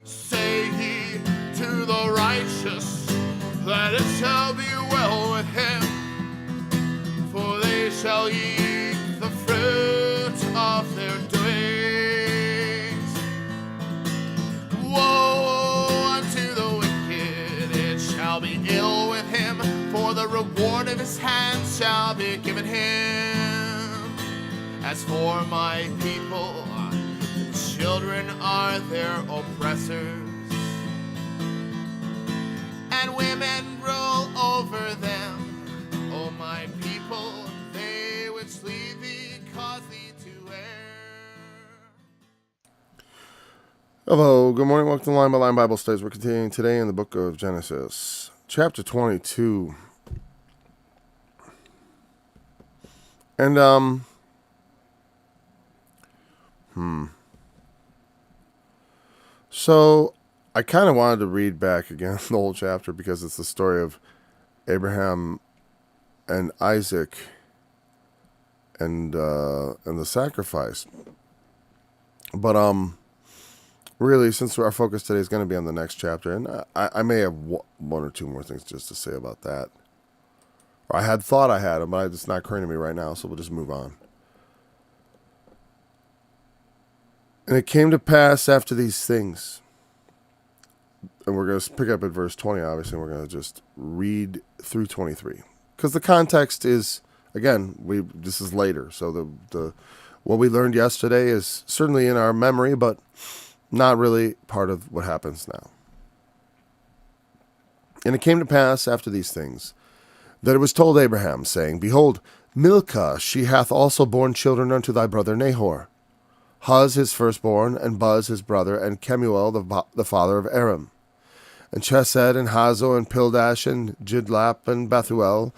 Say ye to the righteous that it shall be well with him, for they shall eat the fruit of their doings. Woe unto the wicked, it shall be ill with him, for the reward of his hands shall be given him. As for my people, the children are their oppressors, and women rule over them. O my people, they which lead thee cause thee to err. Hello, good morning, welcome to Line by Line Bible Studies. We're continuing today in the book of Genesis, chapter 22. And, So, I kind of wanted to read back again the whole chapter because it's the story of Abraham and Isaac and the sacrifice. But, really, since our focus today is going to be on the next chapter, and I may have one or two more things just to say about that. Or I had thought I had them, but it's not occurring to me right now, so we'll just move on. And it came to pass after these things, and we're going to pick up at verse 20, obviously, and we're going to just read through 23. Because the context is, again, this is later, so the what we learned yesterday is certainly in our memory, but not really part of what happens now. And it came to pass after these things, that it was told Abraham, saying, Behold, Milcah, she hath also borne children unto thy brother Nahor, Huz his firstborn, and Buz his brother, and Kemuel the father of Aram, and Chesed, and Hazo, and Pildash, and Jidlap, and Bethuel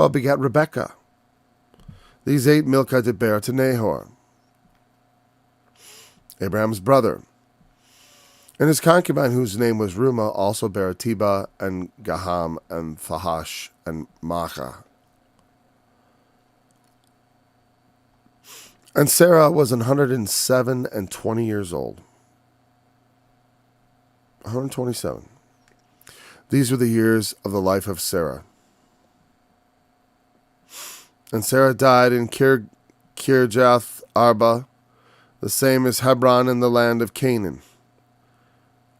begat Rebekah. These 8 Milcah did bear to Nahor, Abraham's brother. And his concubine, whose name was Reumah, also bare Tebah, and Gaham, and Thahash, and Maachah. And Sarah was 107 and 20 years old. 127. These were the years of the life of Sarah. And Sarah died in Kirjath Arba, the same as Hebron in the land of Canaan.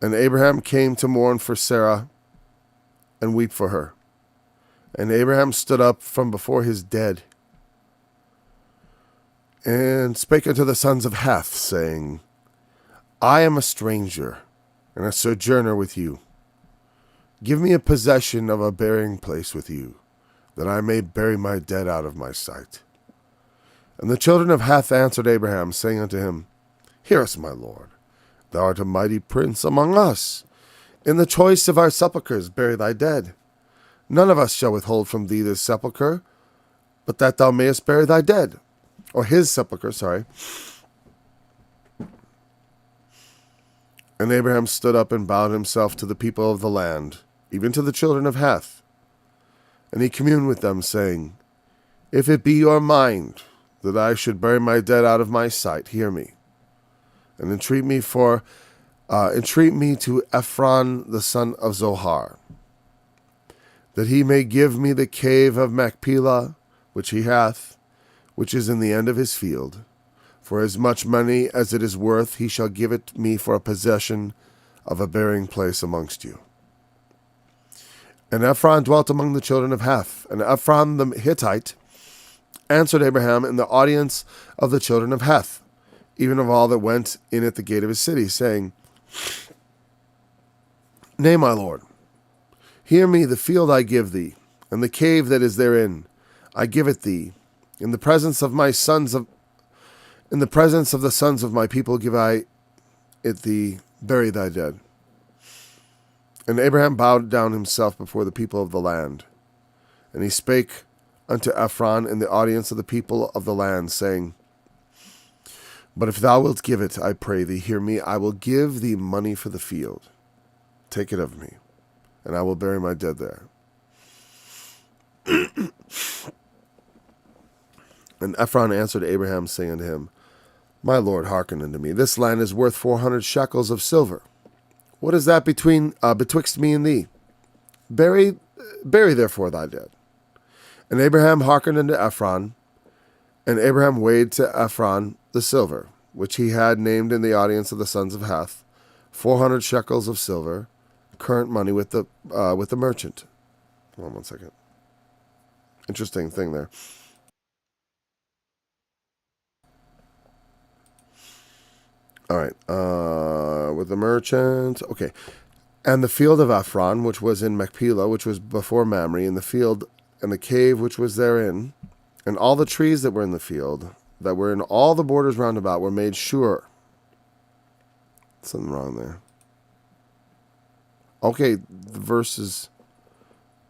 And Abraham came to mourn for Sarah and weep for her. And Abraham stood up from before his dead, and spake unto the sons of Heth, saying, I am a stranger and a sojourner with you. Give me a possession of a burying place with you, that I may bury my dead out of my sight. And the children of Heth answered Abraham, saying unto him, Hear us, my lord. Thou art a mighty prince among us. In the choice of our sepulchres bury thy dead. None of us shall withhold from thee this sepulchre, but that thou mayest bury thy dead. Or his sepulchre, sorry. And Abraham stood up and bowed himself to the people of the land, even to the children of Heth. And he communed with them, saying, If it be your mind that I should bury my dead out of my sight, hear me. And entreat me to Ephron the son of Zohar, that he may give me the cave of Machpelah, which he hath, which is in the end of his field. For as much money as it is worth, he shall give it me for a possession of a burying place amongst you. And Ephron dwelt among the children of Heth, and Ephron the Hittite answered Abraham in the audience of the children of Heth, even of all that went in at the gate of his city, saying, Nay, my lord, hear me, the field I give thee, and the cave that is therein, I give it thee. In the presence of the sons of my people give I it thee, bury thy dead. And Abraham bowed down himself before the people of the land. And he spake unto Ephron in the audience of the people of the land, saying, But if thou wilt give it, I pray thee, hear me, I will give thee money for the field. Take it of me, and I will bury my dead there. And Ephron answered Abraham, saying unto him, My lord, hearken unto me. This land is worth 400 shekels of silver. What is that betwixt me and thee? Bury therefore thy dead. And Abraham hearkened unto Ephron, and Abraham weighed to Ephron the silver, which he had named in the audience of the sons of Heth, 400 shekels of silver, current money with the merchant. Hold on one second. Interesting thing there. All right, with the merchant. Okay. And the field of Ephron, which was in Machpelah, which was before Mamre, and the field and the cave which was therein, and all the trees that were in the field, that were in all the borders round about, were made sure. Something wrong there. Okay, the verse is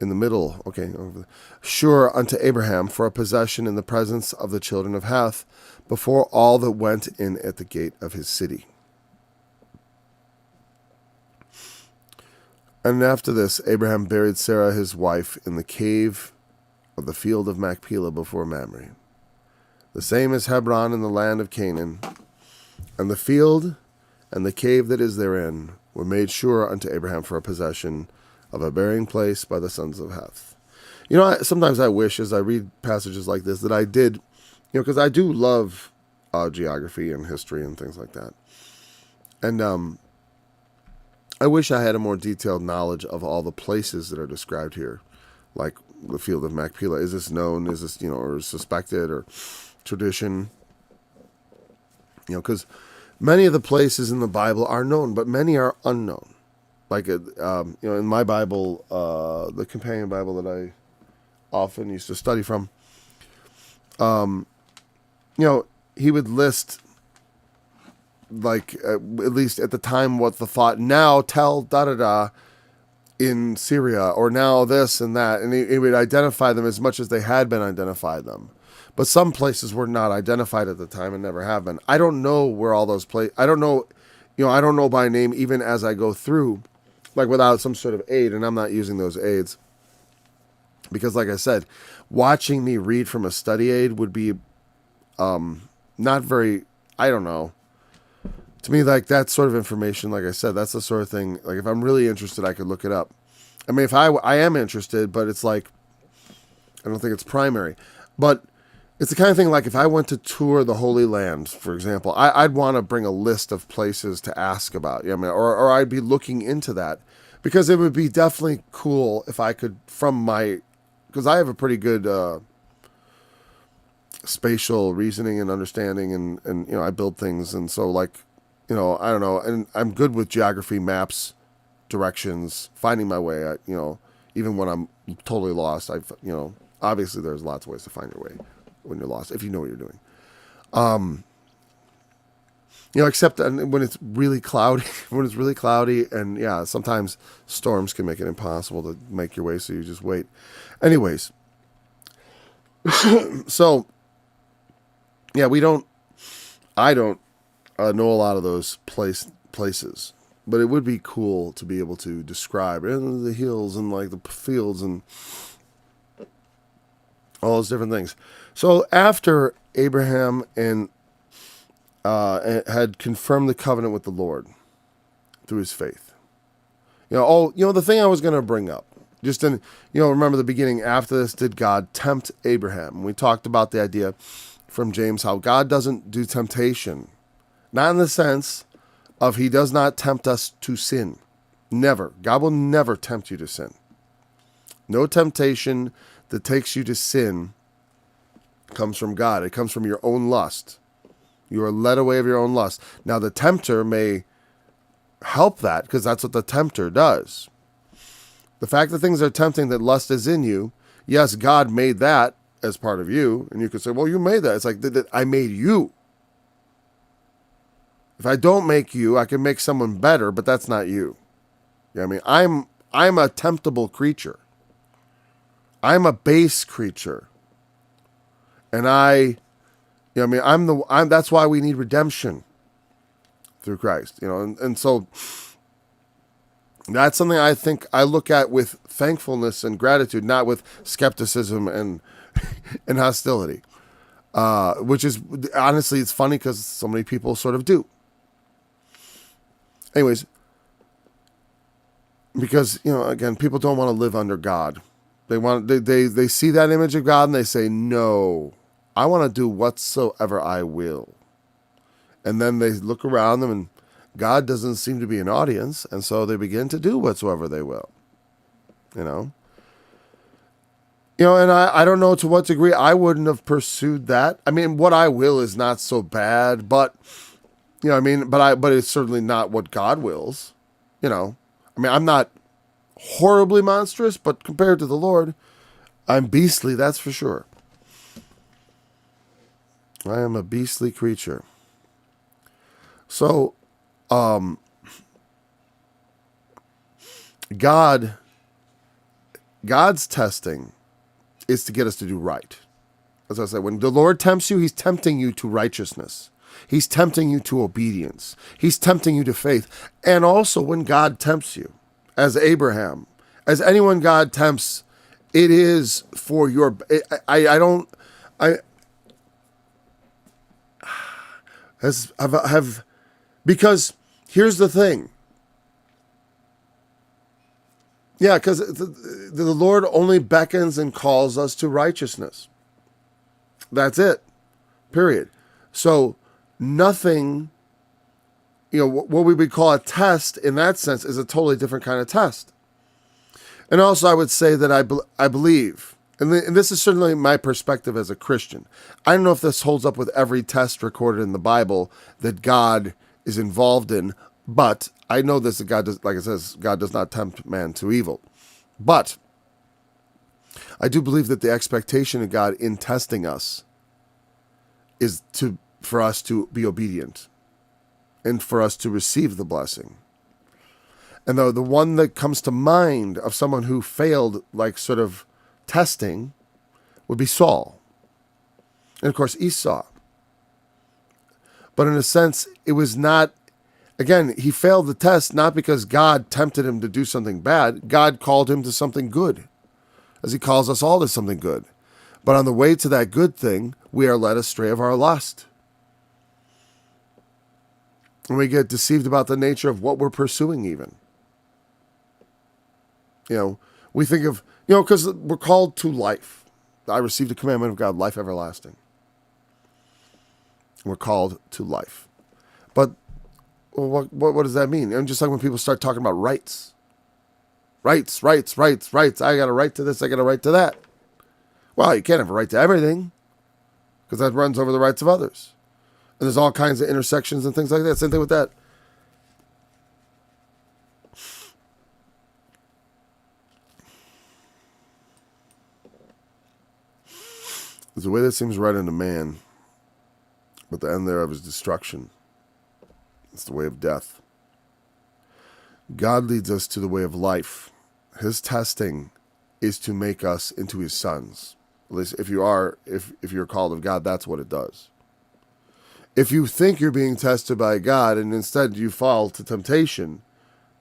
in the middle. Okay. Sure unto Abraham for a possession in the presence of the children of Heth, before all that went in at the gate of his city. And after this, Abraham buried Sarah his wife in the cave of the field of Machpelah before Mamre. The same is Hebron in the land of Canaan. And the field and the cave that is therein were made sure unto Abraham for a possession of a burying place by the sons of Heth. You know, sometimes I wish, as I read passages like this, that I did, because I do love geography and history and things like that. And I wish I had a more detailed knowledge of all the places that are described here, like the field of Machpelah. Is this known? Is this, or suspected or tradition? Because many of the places in the Bible are known, but many are unknown. Like, in my Bible, the companion Bible that I often used to study from, he would list, like, at least at the time, what the thought, now tell da-da-da in Syria, or now this and that, and he would identify them as much as they had been identified them. But some places were not identified at the time and never have been. I don't know where all those places, I don't know by name even as I go through, like without some sort of aid, and I'm not using those aids. Because like I said, watching me read from a study aid would be not very, I don't know. To me, like, that sort of information, like I said, that's the sort of thing, like, if I'm really interested, I could look it up. I mean, if I am interested, but it's like, I don't think it's primary. But it's the kind of thing, like, if I went to tour the Holy Land, for example, I'd want to bring a list of places to ask about. Or I'd be looking into that. Because it would be definitely cool if I could, because I have a pretty good spatial reasoning and understanding, and I build things, and so, like, I don't know, and I'm good with geography, maps, directions, finding my way, even when I'm totally lost. Obviously there's lots of ways to find your way when you're lost, if you know what you're doing. Except when it's really cloudy, and sometimes storms can make it impossible to make your way, so you just wait. Anyways, so, I don't know a lot of those places, but it would be cool to be able to describe the hills and like the fields and all those different things. So after Abraham had confirmed the covenant with the Lord through his faith, the thing I was going to bring up, just in, remember the beginning, after this, did God tempt Abraham? We talked about the idea from James, how God doesn't do temptation. Not in the sense of he does not tempt us to sin. Never. God will never tempt you to sin. No temptation that takes you to sin comes from God. It comes from your own lust. You are led away of your own lust. Now, the tempter may help that, because that's what the tempter does. The fact that things are tempting, that lust is in you, yes, God made that as part of you. And you could say, well, you made that. It's like, I made you. If I don't make you, I can make someone better, but that's not you. I'm a temptable creature. I'm a base creature. And that's why we need redemption through Christ, and so that's something I think I look at with thankfulness and gratitude, not with skepticism and hostility, which is, honestly, it's funny because so many people sort of do. Anyways, because, again, people don't want to live under God. They see that image of God and they say, no, I want to do whatsoever I will. And then they look around them and God doesn't seem to be an audience. And so they begin to do whatsoever they will, and I don't know to what degree I wouldn't have pursued that. I mean, what I will is not so bad, but, but it's certainly not what God wills, I'm not horribly monstrous, but compared to the Lord, I'm beastly, that's for sure. I am a beastly creature. So, God's testing is to get us to do right. As I said, when the Lord tempts you, he's tempting you to righteousness. He's tempting you to obedience. He's tempting you to faith. And also when God tempts you, as Abraham, as anyone God tempts, it is for your, because here's the thing. Yeah, because the Lord only beckons and calls us to righteousness. That's it. Period. So nothing, what we would call a test in that sense is a totally different kind of test. And also I would say that I believe, and this is certainly my perspective as a Christian. I don't know if this holds up with every test recorded in the Bible that God is involved in, but I know this, that God does, like it says, God does not tempt man to evil. But I do believe that the expectation of God in testing us is for us to be obedient and for us to receive the blessing. And the one that comes to mind of someone who failed, like sort of testing, would be Saul. And of course, Esau. But in a sense, it was not, again, he failed the test not because God tempted him to do something bad. God called him to something good, as he calls us all to something good. But on the way to that good thing, we are led astray of our lust. And we get deceived about the nature of what we're pursuing even. We think of, because we're called to life. I received a commandment of God, life everlasting. We're called to life. But what does that mean? And just like when people start talking about rights. Rights. I got a right to this, I got a right to that. Well, you can't have a right to everything, because that runs over the rights of others. And there's all kinds of intersections and things like that. Same thing with that. There's a way that seems right unto man, but the end thereof is destruction. It's the way of death. God leads us to the way of life. His testing is to make us into his sons. At least if you're called of God, that's what it does. If you think you're being tested by God and instead you fall to temptation,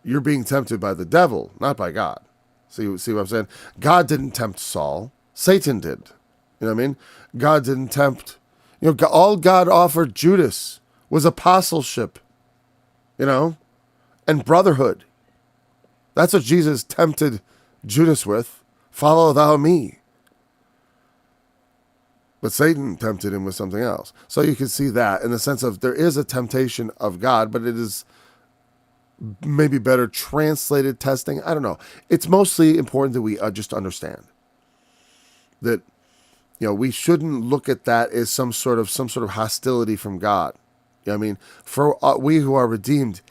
you're being tempted by the devil, not by God. See what I'm saying? God didn't tempt Saul. Satan did. You know what I mean? God didn't tempt. All God offered Judas was apostleship, and brotherhood. That's what Jesus tempted Judas with. Follow thou me. But Satan tempted him with something else. So you can see that in the sense of there is a temptation of God, but it is maybe better translated testing. I don't know. It's mostly important that we just understand that, we shouldn't look at that as some sort of hostility from God. You know what I mean? For we who are redeemed,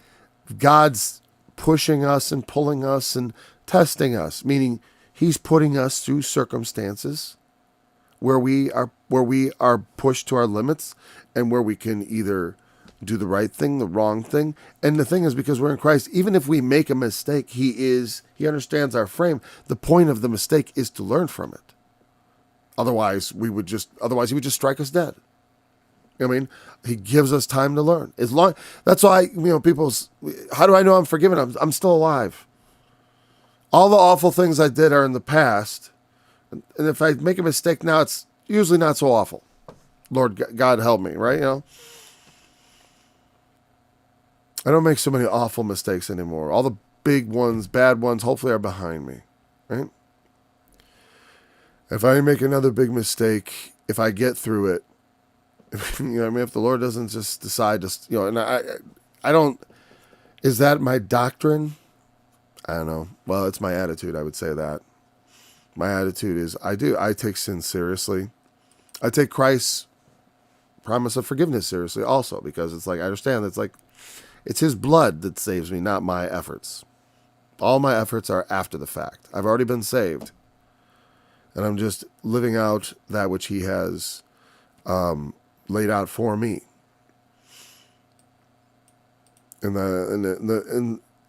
God's pushing us and pulling us and testing us, meaning he's putting us through circumstances where we are pushed to our limits and where we can either do the right thing, the wrong thing. And the thing is, because we're in Christ, even if we make a mistake, he understands our frame. The point of the mistake is to learn from it. Otherwise, he would just strike us dead. I mean, he gives us time to learn. That's why, people, how do I know I'm forgiven? I'm still alive. All the awful things I did are in the past. And if I make a mistake now, it's usually not so awful. Lord God help me, right? I don't make so many awful mistakes anymore. All the big ones, bad ones, hopefully are behind me, right? If I make another big mistake, if I get through it, if the Lord doesn't just decide to, and I don't, is that my doctrine? I don't know. Well, it's my attitude. I would say that. My attitude is I take sin seriously. I take Christ's promise of forgiveness seriously also, because it's like, I understand it's like, it's his blood that saves me, not my efforts. All my efforts are after the fact. I've already been saved. And I'm just living out that which he has laid out for me. And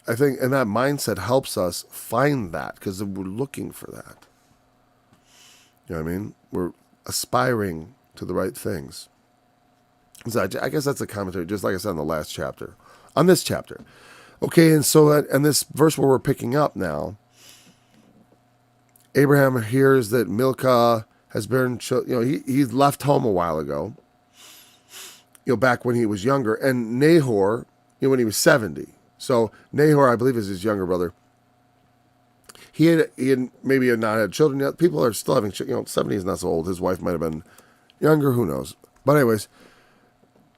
I think, and that mindset helps us find that, because we're looking for that. You know what I mean? We're aspiring to the right things. So I guess that's a commentary, just like I said in the last chapter, on this chapter. Okay, and so and this verse where we're picking up now, Abraham hears that Milcah has been, he left home a while ago, back when he was younger, and Nahor, when he was 70. So Nahor, I believe, is his younger brother. He had maybe not had children yet. People are still having, 70 is not so old. His wife might have been younger, who knows. But anyways,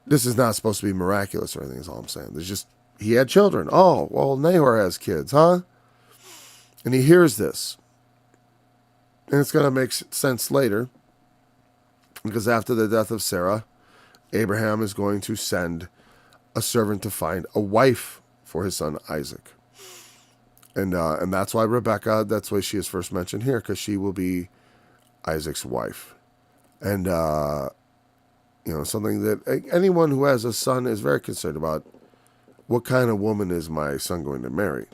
this is not supposed to be miraculous or anything, is all I'm saying. There's just, he had children. Oh, well, Nahor has kids, huh? And he hears this. And it's going to make sense later, because after the death of Sarah, Abraham is going to send a servant to find a wife for his son Isaac. And that's why Rebekah, that's why she is first mentioned here, because she will be Isaac's wife. And, something that anyone who has a son is very concerned about. What kind of woman is my son going to marry?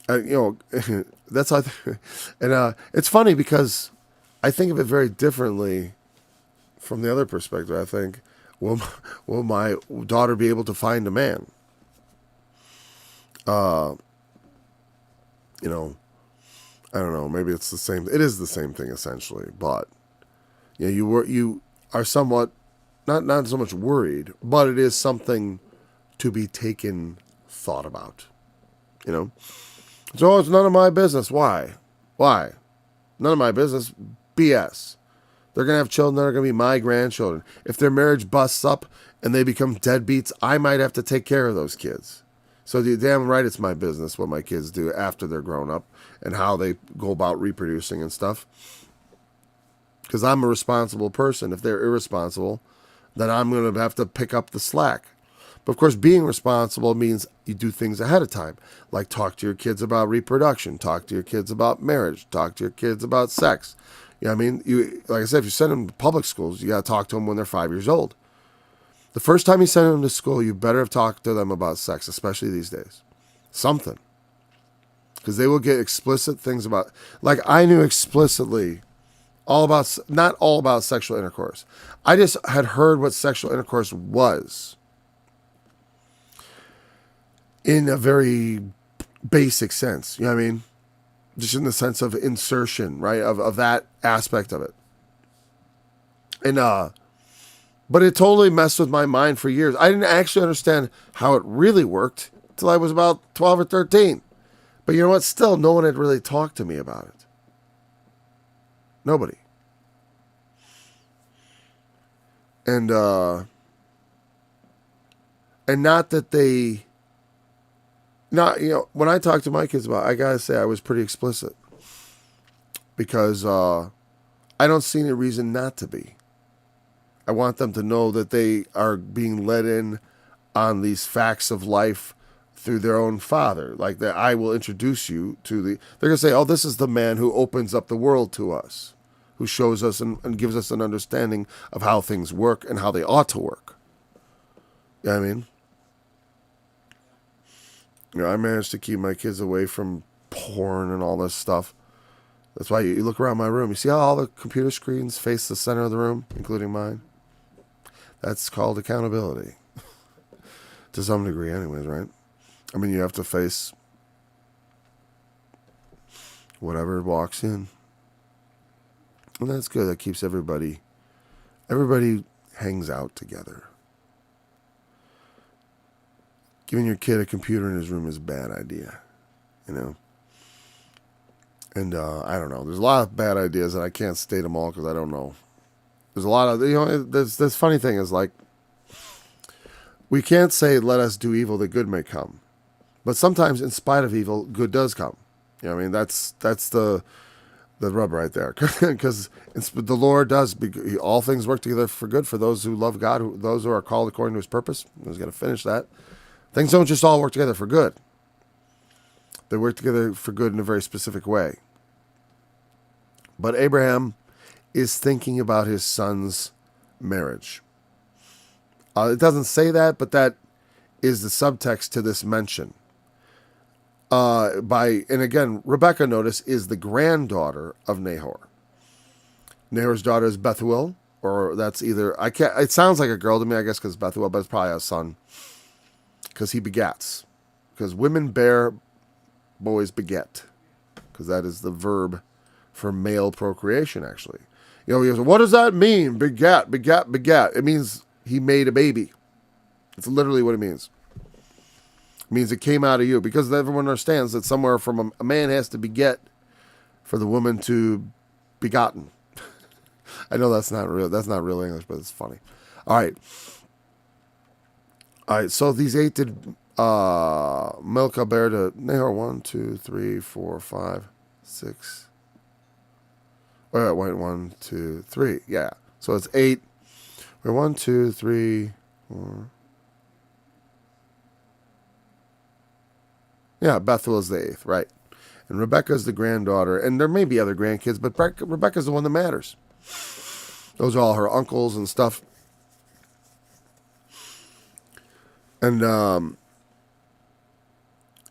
That's how, and it's funny because I think of it very differently from the other perspective. I think, will my daughter be able to find a man? I don't know. Maybe it's the same. It is the same thing essentially, but you are somewhat not so much worried, but it is something to be thought about. So it's none of my business. Why? None of my business. BS. They're going to have children that are going to be my grandchildren. If their marriage busts up and they become deadbeats, I might have to take care of those kids. So you're damn right it's my business what my kids do after they're grown up and how they go about reproducing and stuff. Because I'm a responsible person. If they're irresponsible, then I'm going to have to pick up the slack. But of course, being responsible means you do things ahead of time, like talk to your kids about reproduction, talk to your kids about marriage, talk to your kids about sex. Like I said, if you send them to public schools, you got to talk to them when they're 5 years old. The first time you send them to school, you better have talked to them about sex, especially these days. Something. Because they will get explicit things about, like I knew explicitly not all about sexual intercourse. I just had heard what sexual intercourse was. In a very basic sense, you know what I mean? Just in the sense of insertion, right? Of that aspect of it. And, but it totally messed with my mind for years. I didn't actually understand how it really worked until I was about 12 or 13. But you know what? Still, no one had really talked to me about it. Nobody. And not that they... when I talk to my kids about it, I gotta say I was pretty explicit. Because I don't see any reason not to be. I want them to know that they are being led in on these facts of life through their own father. Like that, I will introduce you to they're going to say, oh, this is the man who opens up the world to us, who shows us and gives us an understanding of how things work and how they ought to work. You know what I mean? I managed to keep my kids away from porn and all this stuff. That's why you look around my room. You see how all the computer screens face the center of the room, including mine? That's called accountability. To some degree anyways, right? I mean, you have to face whatever walks in. And that's good. That keeps everybody hangs out together. giving your kid a computer in his room is a bad idea, you know. And I don't know. There's a lot of bad ideas, and I can't state them all because I don't know. There's a lot of, you know, this funny thing is like, we can't say, let us do evil that good may come. But sometimes, in spite of evil, good does come. You know what I mean? That's the rub right there. Because the Lord does, all things work together for good for those who love God, those who are called according to his purpose. I was going to finish that. Things don't just all work together for good. They work together for good in a very specific way. But Abraham is thinking about his son's marriage. It doesn't say that, but that is the subtext to this mention. And again, Rebecca, notice, is the granddaughter of Nahor. Nahor's daughter is Bethuel, or that's either, it sounds like a girl to me, I guess, because Bethuel, but it's probably a son, because he begats. Because women bear, boys beget, because that is the verb for male procreation, actually. You know, he goes, what does that mean? Begat, begat, begat. It means he made a baby. It's literally what it means. It means it came out of you, because everyone understands that somewhere from a man has to beget for the woman to be gotten. I know that's not real. That's not real English, but it's funny. All right. So these 8 did Milcah bear to Nahor. 1, 2, 3, 4, 5, 6. Wait, 1, 2, 3. Yeah. So it's 8. We're 1, 2, 3, 4. Yeah, Bethuel is the 8th, right. And Rebecca is the granddaughter. And there may be other grandkids, but Rebecca's the one that matters. Those are all her uncles and stuff. And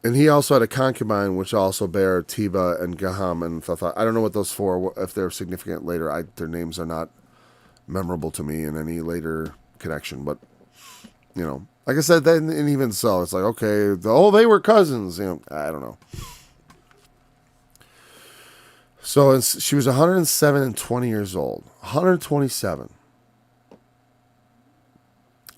he also had a concubine, which also bare Teba and Gaham and Thatha. I don't know what those four, if they're significant later. Their names are not memorable to me in any later connection. But, you know, like I said, and even so, it's like, okay, they were cousins. You know, I don't know. So she was 107 and 20 years old. 127.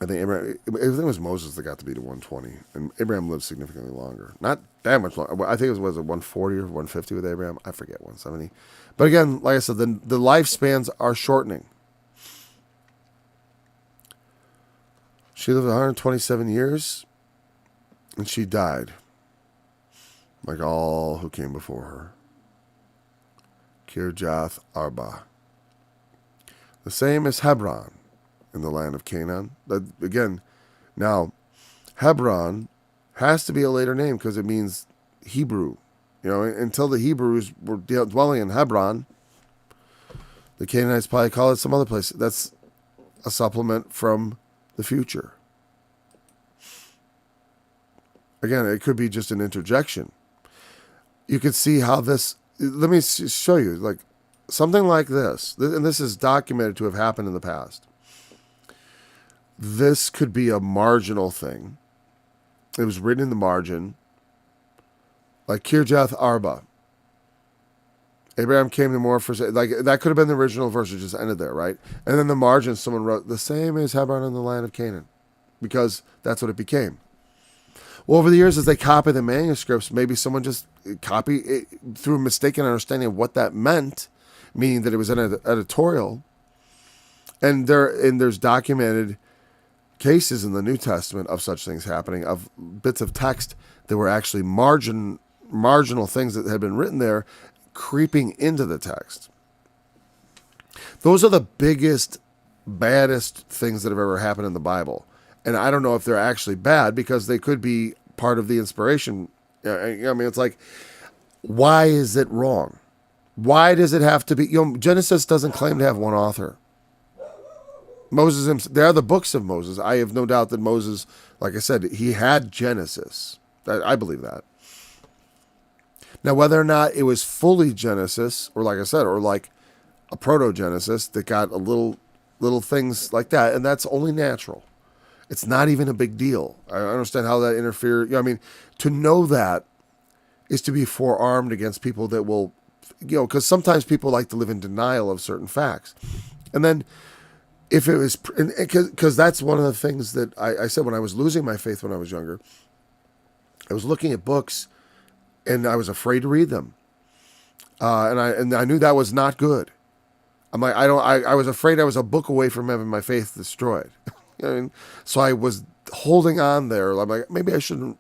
I think it was Moses that got to be to 120, and Abraham lived significantly longer. Not that much longer. I think it was 140 or 150 with Abraham. I forget, 170. But again, like I said, the lifespans are shortening. She lived 127 years, and she died, like all who came before her. Kirjath Arba. The same as Hebron in the land of Canaan. Again, now, Hebron has to be a later name because it means Hebrew. You know, until the Hebrews were dwelling in Hebron, the Canaanites probably call it some other place. That's a supplement from the future. Again, it could be just an interjection. You could see how this, let me show you, like something like this, and this is documented to have happened in the past. This could be a marginal thing. It was written in the margin, like Kirjath Arba. Abraham came to more for, like, that could have been the original verse. It just ended there, right? And then the margin, someone wrote, the same as Hebron in the land of Canaan, because that's what it became. Well, over the years, as they copy the manuscripts, maybe someone just copied it through a mistaken understanding of what that meant, meaning that it was an editorial. And there's documented cases in the New Testament of such things happening, of bits of text that were actually marginal things that had been written there creeping into the text. Those are the biggest, baddest things that have ever happened in the Bible. And I don't know if they're actually bad, because they could be part of the inspiration. I mean, it's like, why is it wrong? Why does it have to be? You know, Genesis doesn't claim to have one author. Moses himself, there are the books of Moses. I have no doubt that Moses, like I said, he had Genesis. I believe that. Now, whether or not it was fully Genesis, or like I said, or like a proto-Genesis that got a little things like that, and that's only natural. It's not even a big deal. I understand how that interferes. You know, I mean, to know that is to be forearmed against people that will, you know, because sometimes people like to live in denial of certain facts. And then if it was, because that's one of the things that I said when I was losing my faith when I was younger, I was looking at books, and I was afraid to read them, and I knew that was not good. I'm like, I was afraid I was a book away from having my faith destroyed. So I was holding on there. I'm like, maybe I shouldn't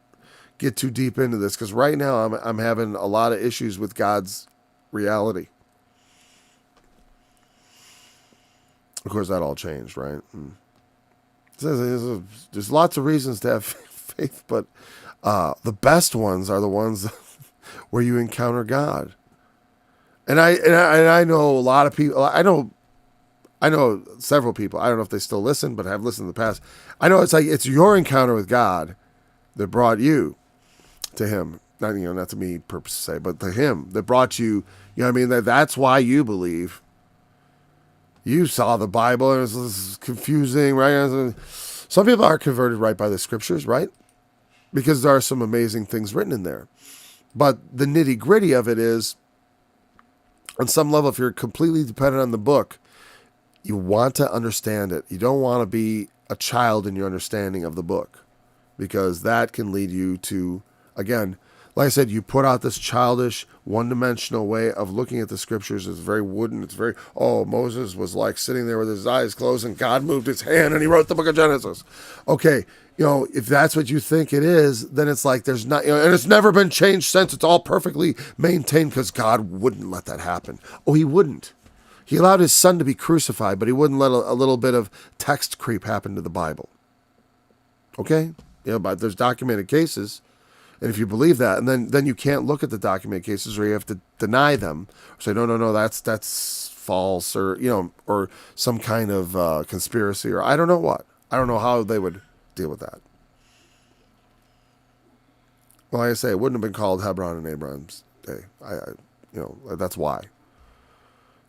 get too deep into this, because right now I'm having a lot of issues with God's reality. Of course, that all changed, right? There's lots of reasons to have faith, but the best ones are the ones where you encounter God. And I know a lot of people. I know several people. I don't know if they still listen, but have listened in the past. I know it's your encounter with God that brought you to Him. Not to me, purpose to say, but to Him that brought you. You know what I mean? That's why you believe. You saw the Bible and it was confusing, right? Some people are converted right by the scriptures, right? Because there are some amazing things written in there. But the nitty gritty of it is, on some level, if you're completely dependent on the book, you want to understand it. You don't want to be a child in your understanding of the book, because that can lead you to, again, like I said, you put out this childish, one-dimensional way of looking at the scriptures. It's very wooden. It's very, Moses was like sitting there with his eyes closed and God moved his hand and he wrote the book of Genesis. Okay, if that's what you think it is, then it's like there's not, and it's never been changed since. It's all perfectly maintained because God wouldn't let that happen. He wouldn't. He allowed his son to be crucified, but he wouldn't let a little bit of text creep happen to the Bible. Okay? But there's documented cases. And if you believe that, and then you can't look at the documented cases, or you have to deny them, or say, no, that's false, or some kind of conspiracy, or I don't know what. I don't know how they would deal with that. Well, like I say, it wouldn't have been called Hebron in Abraham's day. That's why.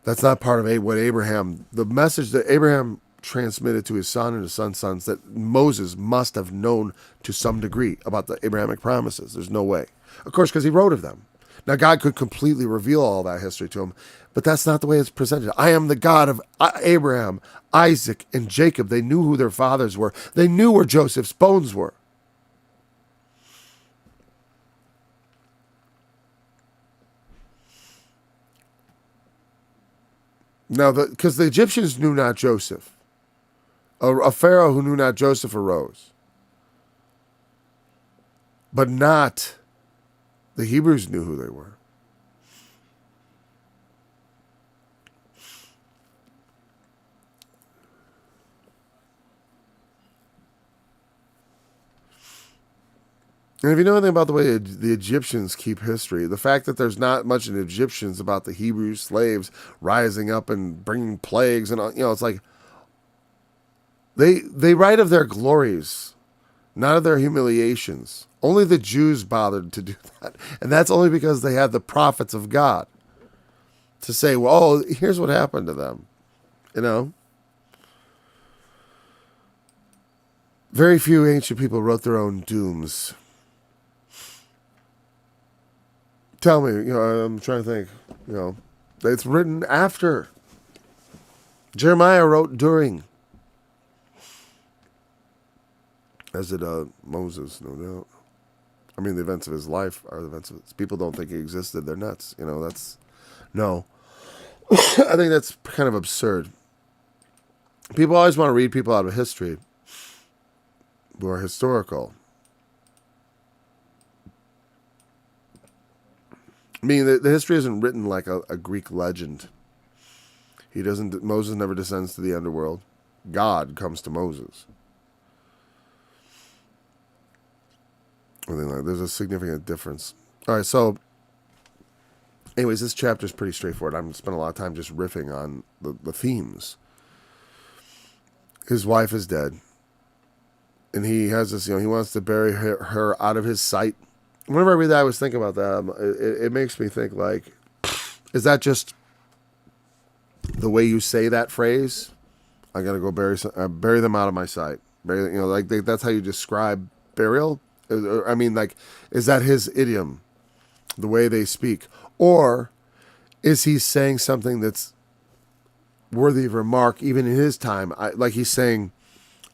That's not part of what Abraham, the message that Abraham transmitted to his son and his son's sons, that Moses must have known to some degree about the Abrahamic promises. There's no way. Of course, because he wrote of them. Now, God could completely reveal all that history to him, but that's not the way it's presented. I am the God of Abraham, Isaac, and Jacob. They knew who their fathers were. They knew where Joseph's bones were. Now, because the Egyptians knew not Joseph. A Pharaoh who knew not Joseph arose. But not the Hebrews knew who they were. And if you know anything about the way the Egyptians keep history, the fact that there's not much in Egyptians about the Hebrew slaves rising up and bringing plagues, and it's like they write of their glories, not of their humiliations. Only the Jews bothered to do that, and that's only because they had the prophets of God to say, well, here's what happened to them. Very few ancient people wrote their own dooms. Tell me, I'm trying to think, it's written after. Jeremiah wrote during. As did Moses, no doubt. I mean, the events of his life are the events of his. People don't think he existed. They're nuts. No. I think that's kind of absurd. People always want to read people out of history who are historical. I mean, the history isn't written like a Greek legend. Moses never descends to the underworld. God comes to Moses. There's a significant difference. All right, so anyways, this chapter is pretty straightforward. I'm going to spend a lot of time just riffing on the themes. His wife is dead. And he has this, he wants to bury her out of his sight. Whenever I read that, I was thinking about that. It makes me think, is that just the way you say that phrase? I got to go bury them out of my sight. That's how you describe burial? I mean, is that his idiom, the way they speak? Or is he saying something that's worthy of remark even in his time? He's saying,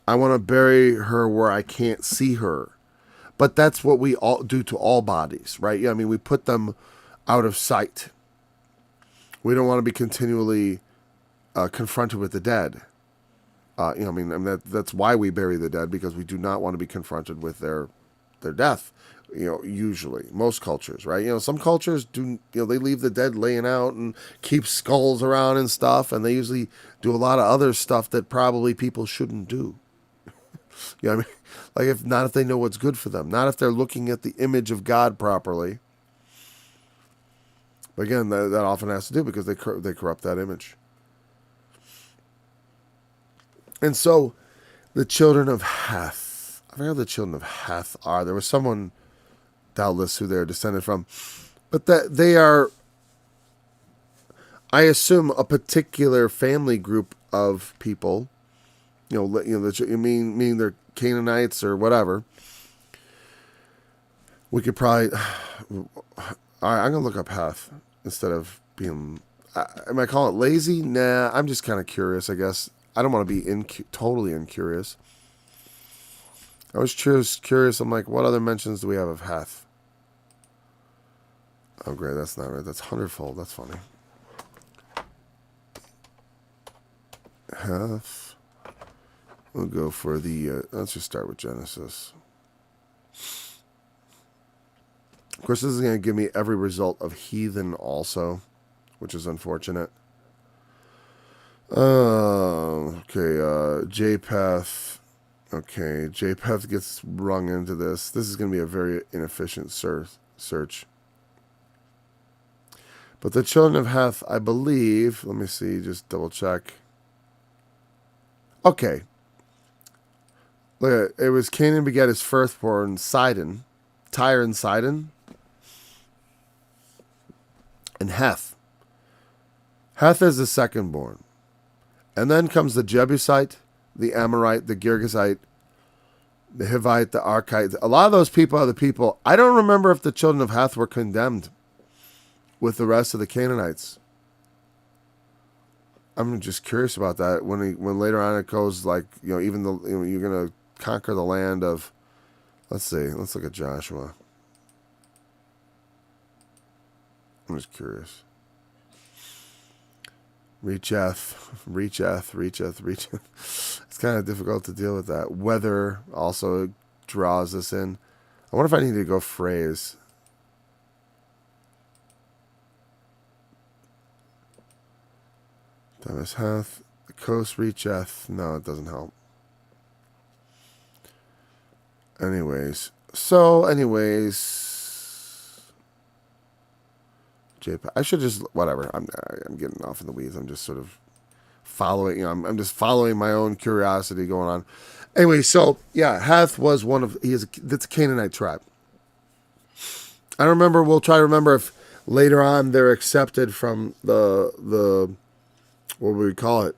I want to bury her where I can't see her. But that's what we all do to all bodies, right? Yeah, I mean, we put them out of sight. We don't want to be continually confronted with the dead. That's why we bury the dead, because we do not want to be confronted with their death. Usually, most cultures, right? Some cultures do. They leave the dead laying out and keep skulls around and stuff, and they usually do a lot of other stuff that probably people shouldn't do. Like if they know what's good for them, not if they're looking at the image of God properly. But again, that often has to do because they corrupt that image. And so, the children of Heth. I forget who the children of Heth are. There was someone, doubtless, who they're descended from, but that they are, I assume, a particular family group of people. Meaning they're Canaanites or whatever. We could probably. All right, I'm gonna look up Heth instead of being. Am I calling it lazy? Nah, I'm just kind of curious, I guess. I don't want to be totally incurious. I was curious. I'm like, what other mentions do we have of Heth? Oh, great. That's not right. That's hundredfold. That's funny. Heth. We'll go for the, let's just start with Genesis. Of course, this is going to give me every result of heathen also, which is unfortunate. Okay, Japheth. Okay, Japheth gets rung into this. This is going to be a very inefficient search. But the children of Heth, I believe, let me see, just double check. Okay. Look at it. It was Canaan begat his firstborn, Sidon, Tyre and Sidon, and Heth. Heth is the secondborn. And then comes the Jebusite, the Amorite, the Girgashite, the Hivite, the Arkite. A lot of those people are the people. I don't remember if the children of Heth were condemned with the rest of the Canaanites. I'm just curious about that. When later on it goes like, even though you're going to conquer the land of, let's look at Joshua. I'm just curious. Reacheth. It's kind of difficult to deal with that. Weather also draws us in. I wonder if I need to go phrase. Thomas Heth. The coast reacheth. No, it doesn't help. Anyways. I should just, whatever. I'm getting off in the weeds. I'm just sort of following, I'm just following my own curiosity going on. Anyway, so yeah, Heth was that's a Canaanite tribe. I don't remember. We'll try to remember if later on they're accepted from the what would we call it?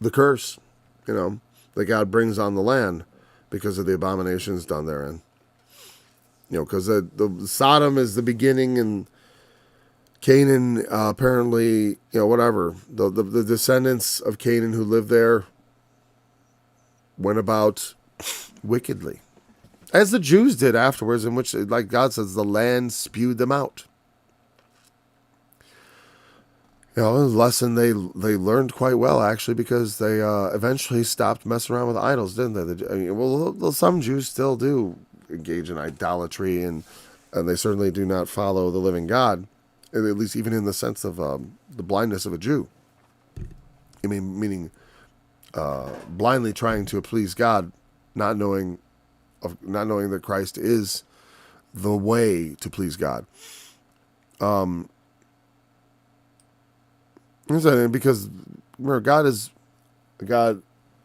The curse, that God brings on the land because of the abominations done therein. Because the Sodom is the beginning, and Canaan apparently, whatever. The descendants of Canaan who lived there went about wickedly, as the Jews did afterwards, in which, like God says, the land spewed them out. A lesson they learned quite well, actually, because they eventually stopped messing around with idols, didn't they? Some Jews still do engage in idolatry, and they certainly do not follow the living God, at least even in the sense of the blindness of a Jew. Meaning blindly trying to please God, not knowing that Christ is the way to please God. Because God is God,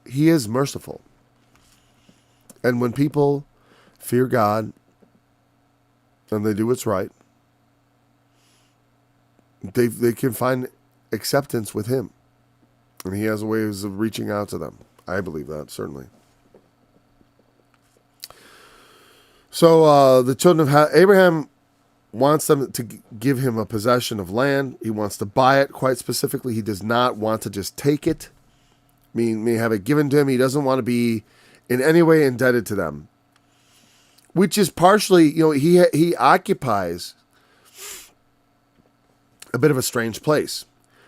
He is merciful, and when people fear God and they do what's right, they can find acceptance with Him, and He has ways of reaching out to them. I believe that, certainly. So the children of Abraham wants them to give him a possession of land. He wants to buy it, quite specifically. He does not want to just take it, may have it given to him. He doesn't want to be in any way indebted to them. which is partially, he occupies a bit of a strange place,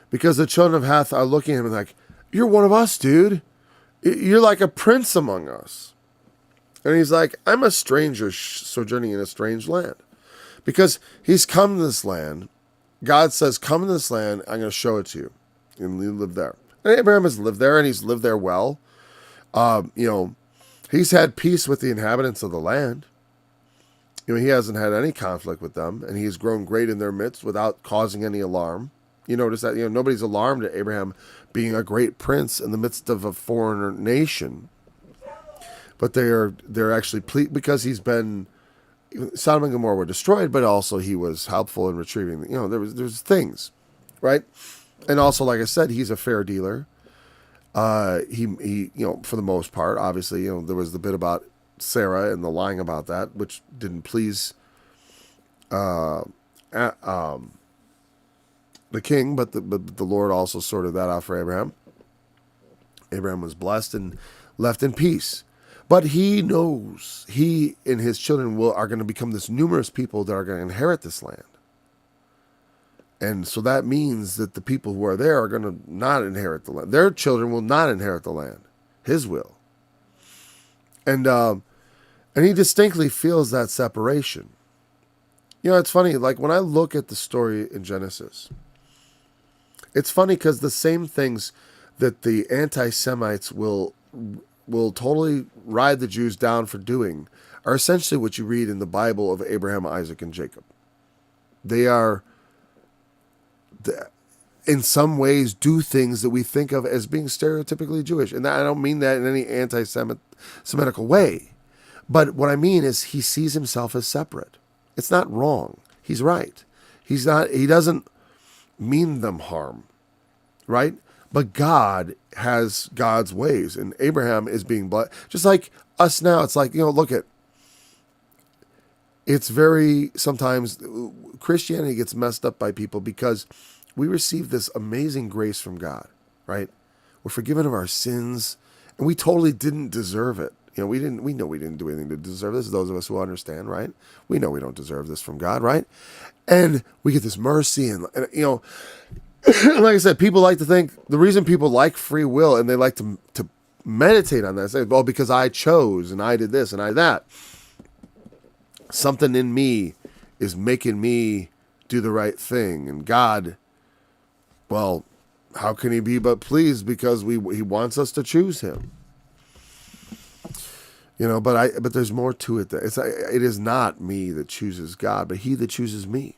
because the children of Heth are looking at him like, you're one of us, dude. You're like a prince among us. And he's like, I'm a stranger sojourning in a strange land. Because he's come to this land. God says, come to this land, I'm going to show it to you. And you live there. And Abraham has lived there, and he's lived there well. He's had peace with the inhabitants of the land. He hasn't had any conflict with them, and he's grown great in their midst without causing any alarm. You notice that, nobody's alarmed at Abraham being a great prince in the midst of a foreign nation. But they're actually pleased because he's been, Sodom and Gomorrah were destroyed, but also he was helpful in retrieving, there's things, right? And also, like I said, he's a fair dealer. He for the most part, obviously, there was the bit about Sarah and the lying about that, which didn't please the king, but the Lord also sorted that out for Abraham. Abraham was blessed and left in peace. But he knows he and his children are going to become this numerous people that are going to inherit this land. And so that means that the people who are there are going to not inherit the land. Their children will not inherit the land. His will. And he distinctly feels that separation. It's funny, like when I look at the story in Genesis, it's funny because the same things that the anti-Semites will totally ride the Jews down for doing are essentially what you read in the Bible of Abraham, Isaac, and Jacob. They are, in some ways, do things that we think of as being stereotypically Jewish. And I don't mean that in any anti-Semitical way. But what I mean is he sees himself as separate. It's not wrong. He's right. He doesn't mean them harm, right? But God has God's ways, and Abraham is being blessed. Just like us now, it's like, it's very, sometimes Christianity gets messed up by people because we receive this amazing grace from God, right? We're forgiven of our sins, and we totally didn't deserve it. We know we didn't do anything to deserve this. Those of us who understand, right? We know we don't deserve this from God, right? And we get this mercy, and like I said, people like to think, the reason people like free will and they like to meditate on that, say, well, because I chose and I did this and I that. Something in me is making me do the right thing. And God, well, how can he be but pleased? Because he wants us to choose him. But there's more to it. It is not me that chooses God, but he that chooses me.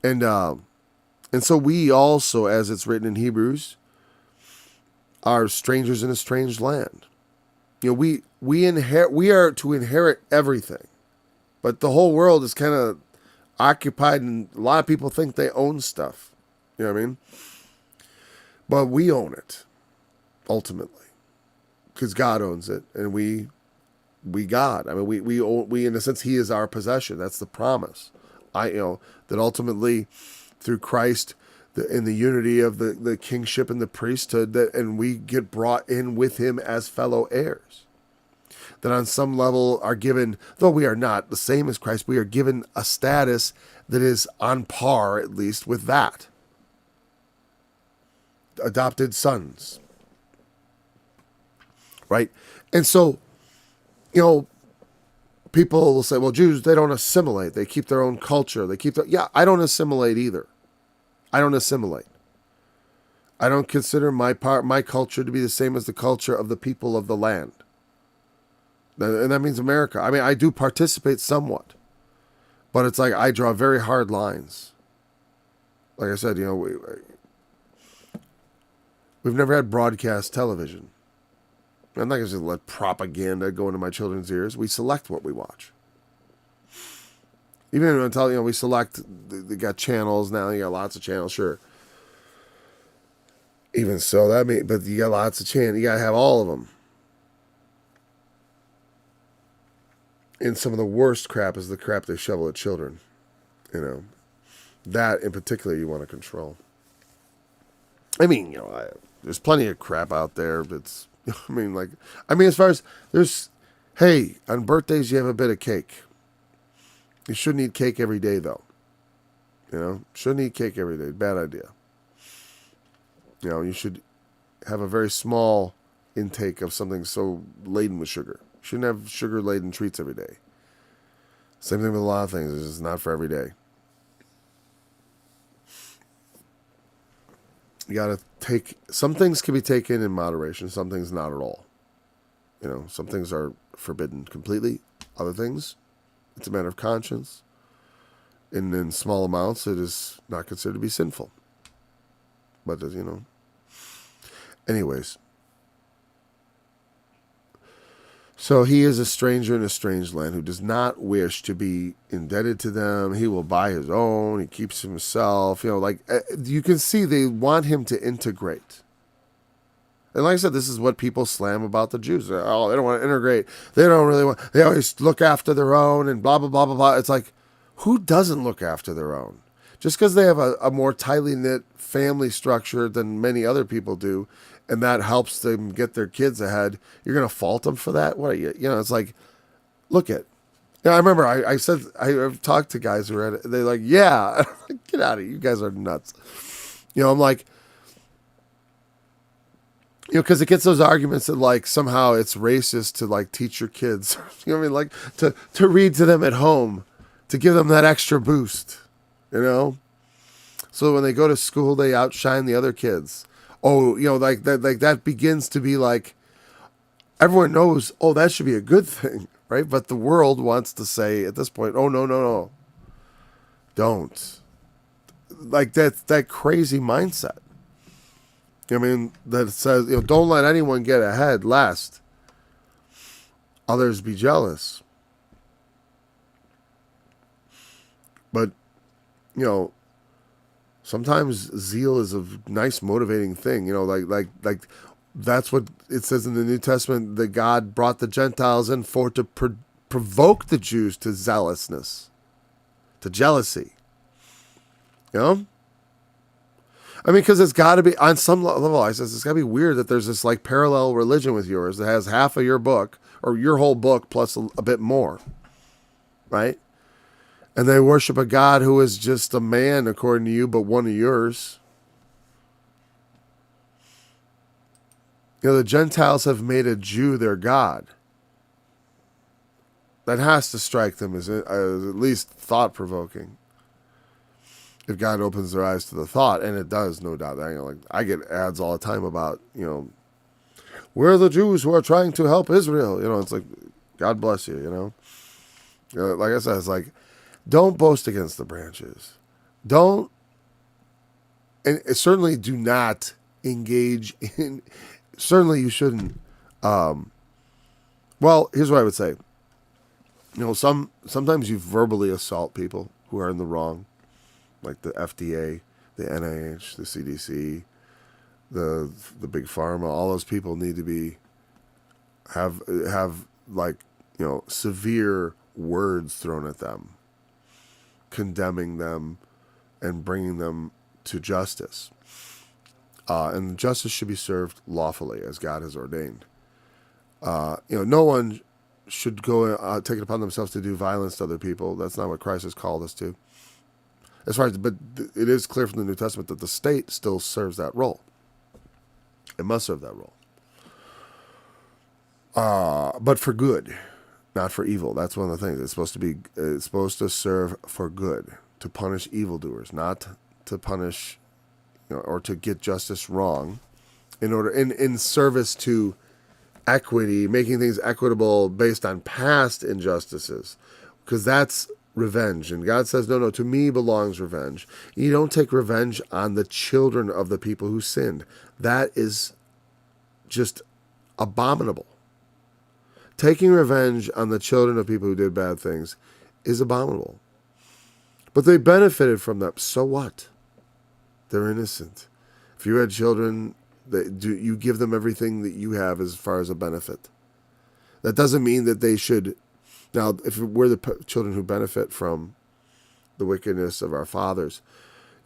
And so we also, as it's written in Hebrews, are strangers in a strange land. We are to inherit everything, but the whole world is kind of occupied, and a lot of people think they own stuff. You know what I mean? But we own it ultimately, because God owns it, and we God. I mean, we in a sense, he is our possession. That's the promise. That ultimately, through Christ, in the unity of the kingship and the priesthood, and we get brought in with him as fellow heirs. That on some level are given, though we are not the same as Christ, we are given a status that is on par, at least, with that. Adopted sons. Right? And so, people will say, well, Jews, they don't assimilate. They keep their own culture. Yeah, I don't assimilate either. I don't assimilate. I don't consider my culture to be the same as the culture of the people of the land. And that means America. I mean, I do participate somewhat. But it's like I draw very hard lines. Like I said, we've never had broadcast television. I'm not going to let propaganda go into my children's ears. We select what we watch. Even until, we select, they got channels now. You got lots of channels, sure. Even so, but you got lots of channels. You got to have all of them. And some of the worst crap is the crap they shovel at children. That in particular you want to control. I mean, there's plenty of crap out there that's, as far as Hey, on birthdays you have a bit of cake. You shouldn't eat cake every day, though. Shouldn't eat cake every day. Bad idea. You should have a very small intake of something so laden with sugar. You shouldn't have sugar-laden treats every day. Same thing with a lot of things. It's just not for every day. You got to take... Some things can be taken in moderation. Some things not at all. Some things are forbidden completely. Other things, it's a matter of conscience. And in small amounts, it is not considered to be sinful. But, anyways. So he is a stranger in a strange land who does not wish to be indebted to them. He will buy his own. He keeps himself. You can see they want him to integrate. And like I said, this is what people slam about the Jews. Oh, they don't want to integrate. They don't really want... They always look after their own and blah, blah, blah, blah, blah. It's like, who doesn't look after their own? Just because they have a more tightly knit family structure than many other people do, and that helps them get their kids ahead, you're going to fault them for that? What are you? It's like, look at... I remember I said... I've talked to guys who are at it. They're like, yeah. Get out of here. You guys are nuts. I'm like... because it gets those arguments that somehow it's racist to teach your kids, to read to them at home, to give them that extra boost, so when they go to school, they outshine the other kids. Oh, that begins to be everyone knows, oh, that should be a good thing, right? But the world wants to say at this point, oh, no, don't. That crazy mindset. That says, don't let anyone get ahead lest others be jealous. But, sometimes zeal is a nice motivating thing. That's what it says in the New Testament, that God brought the Gentiles in for to provoke the Jews to zealousness, to jealousy. Because it's got to be, on some level, I says, it's got to be weird that there's this parallel religion with yours that has half of your book, or your whole book, plus a bit more, right? And they worship a God who is just a man, according to you, but one of yours. The Gentiles have made a Jew their God. That has to strike them as at least thought-provoking. If God opens their eyes to the thought, and it does, no doubt. I get ads all the time about, we're the Jews who are trying to help Israel. It's like, God bless you, like I said, it's don't boast against the branches. Don't, and certainly do not engage in, certainly you shouldn't, well, here's what I would say. Sometimes you verbally assault people who are in the wrong. Like the FDA, the NIH, the CDC, the big pharma, all those people need to have severe words thrown at them, condemning them, and bringing them to justice. And justice should be served lawfully, as God has ordained. No one should go take it upon themselves to do violence to other people. That's not what Christ has called us to. But it is clear from the New Testament that the state still serves that role. It must serve that role. But for good, not for evil. That's one of the things. It's supposed to serve for good, to punish evildoers, not to punish, or to get justice wrong, in service to equity, making things equitable based on past injustices, because that's revenge. And God says, no, to me belongs revenge. You don't take revenge on the children of the people who sinned. That is just abominable. Taking revenge on the children of people who did bad things is abominable. But they benefited from that. So what? They're innocent. If you had children, you give them everything that you have as far as a benefit. That doesn't mean that they should... Now, if we're the children who benefit from the wickedness of our fathers,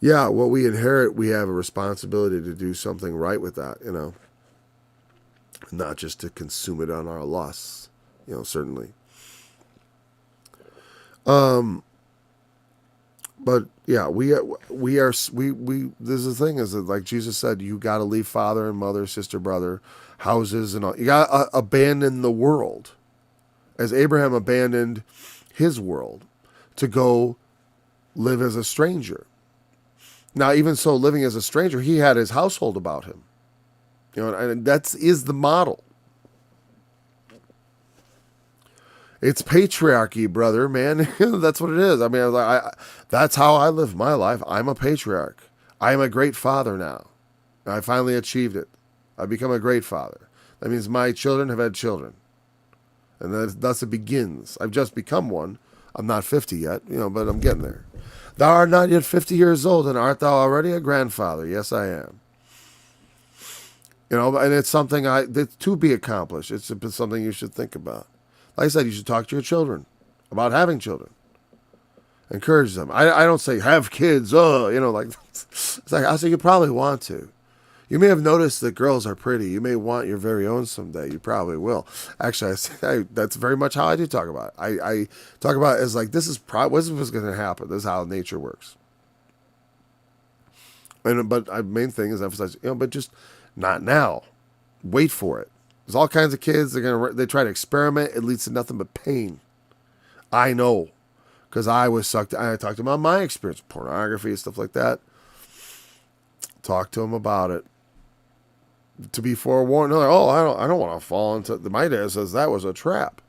what we inherit, we have a responsibility to do something right with that, not just to consume it on our lusts, certainly. But yeah, we are This is the thing, is that, like Jesus said, you got to leave father and mother, sister, brother, houses, and all. You got to abandon the world, as Abraham abandoned his world to go live as a stranger. Now, even so, living as a stranger, he had his household about him. And that is the model. It's patriarchy, brother, man. That's what it is. I mean, that's how I live my life. I'm a patriarch. I am a great father now. I finally achieved it. I've become a great father. That means my children have had children. And thus it begins. I've just become one. I'm not 50 yet, but I'm getting there. Thou art not yet 50 years old, and art thou already a grandfather? Yes, I am. And it's something that's to be accomplished. It's something you should think about. Like I said, you should talk to your children about having children. Encourage them. I don't say have kids. It's like I say you probably want to. You may have noticed that girls are pretty. You may want your very own someday. You probably will. Actually, that's very much how I do talk about it. I talk about it as like, this is what's going to happen. This is how nature works. But my main thing is emphasize, but just not now. Wait for it. There's all kinds of kids. They try to experiment. It leads to nothing but pain. I know, because I was sucked. I talked to them about my experience, pornography and stuff like that. Talk to them about it. To be forewarned. They're like, I don't want to fall into. My dad says that was a trap,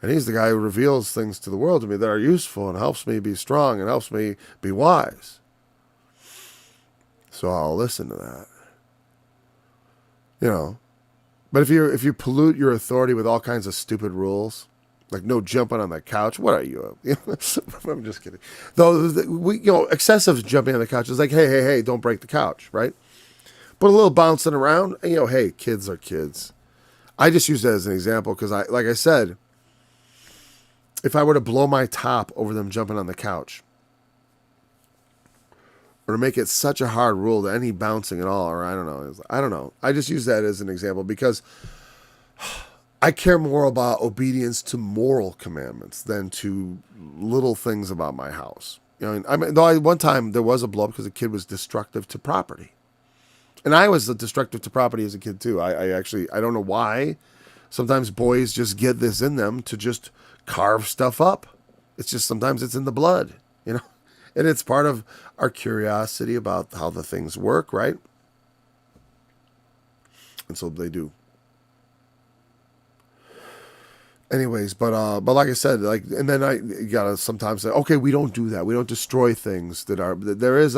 and he's the guy who reveals things to the world to me that are useful and helps me be strong and helps me be wise. So I'll listen to that. But if you pollute your authority with all kinds of stupid rules, like no jumping on the couch, what are you? I'm just kidding. Though excessive jumping on the couch is like, hey, don't break the couch, right? But a little bouncing around, hey, kids are kids. I just use that as an example because like I said, if I were to blow my top over them jumping on the couch, or to make it such a hard rule that any bouncing at all, or I don't know. I just use that as an example because I care more about obedience to moral commandments than to little things about my house. One time there was a blow up because a kid was destructive to property. And I was destructive to property as a kid too. I don't know why. Sometimes boys just get this in them to just carve stuff up. It's just sometimes it's in the blood, And it's part of our curiosity about how the things work, right? And so they do. Anyways, but like I said, and then you gotta sometimes say, okay, we don't do that. We don't destroy things there is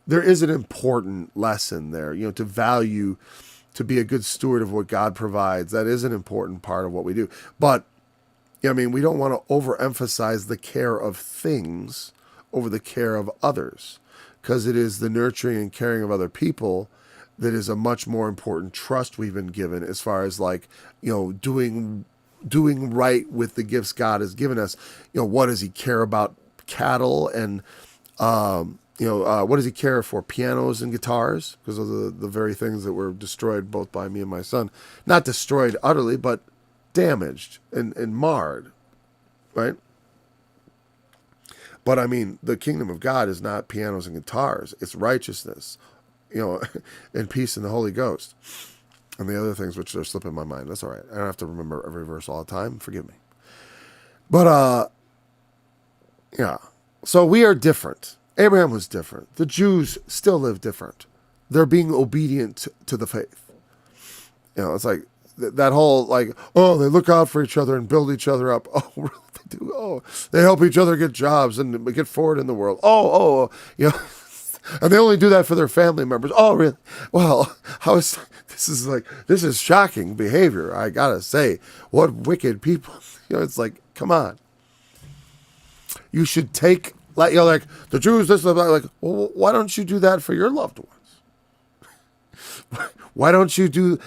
there is an important lesson there, to value, to be a good steward of what God provides. That is an important part of what we do. But we don't want to overemphasize the care of things over the care of others, because it is the nurturing and caring of other people that is a much more important trust we've been given, as far as doing right with the gifts God has given us. What does he care about? Cattle and what does he care for? Pianos and guitars, because of the very things that were destroyed both by me and my son. Not destroyed utterly, but damaged and marred, right? But the kingdom of God is not pianos and guitars. It's righteousness, and peace in the Holy Ghost. And the other things which are slipping my mind. That's all right. I don't have to remember every verse all the time. Forgive me. But, yeah. So we are different. Abraham was different. The Jews still live different. They're being obedient to the faith. It's like that whole, they look out for each other and build each other up. Oh, really? They do? Oh, they help each other get jobs and get forward in the world. And they only do that for their family members. Oh, really? Well, this is shocking behavior. I gotta say, what wicked people. It's like, come on. You should take, the Jews, this, well, why don't you do that for your loved ones? Why don't you do,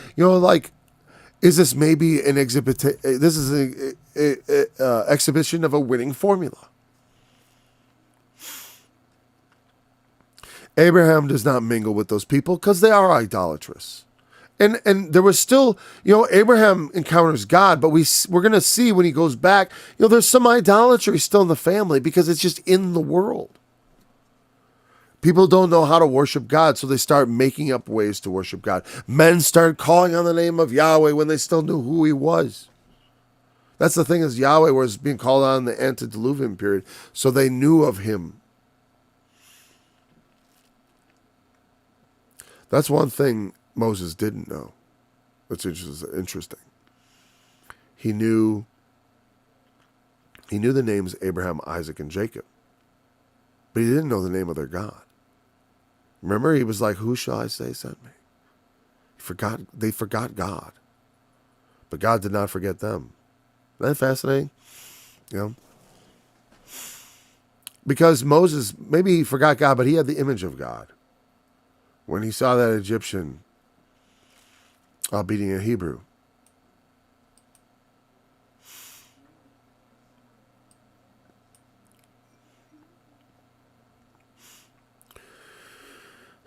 is this maybe an exhibit? This is an exhibition of a winning formula. Abraham does not mingle with those people because they are idolatrous. And there was still, Abraham encounters God, but we're going to see when he goes back, there's some idolatry still in the family because it's just in the world. People don't know how to worship God, so they start making up ways to worship God. Men start calling on the name of Yahweh when they still knew who he was. That's the thing, is Yahweh was being called on in the antediluvian period, so they knew of him. That's one thing Moses didn't know. That's interesting. He knew the names Abraham, Isaac, and Jacob, but he didn't know the name of their God. Remember, he was like, "Who shall I say sent me?" They forgot God, but God did not forget them. Isn't that fascinating? Because Moses, maybe he forgot God, but he had the image of God. When he saw that Egyptian beating a Hebrew.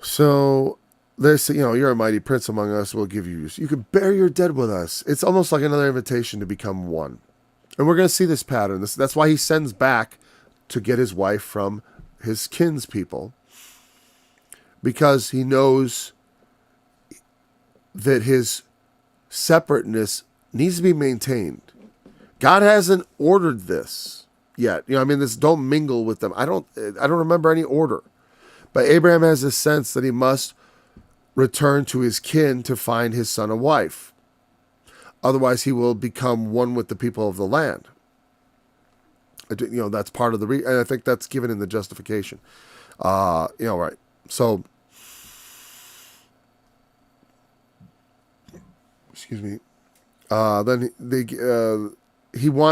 So they say, you're a mighty prince among us. We'll give you can bury your dead with us. It's almost like another invitation to become one. And we're going to see this pattern. That's why he sends back to get his wife from his kinspeople, because he knows that his separateness needs to be maintained. God hasn't ordered this yet. This don't mingle with them. I don't remember any order. But Abraham has a sense that he must return to his kin to find his son a wife. Otherwise, he will become one with the people of the land. That's part of the and I think that's given in the justification. Right. So, excuse me. Then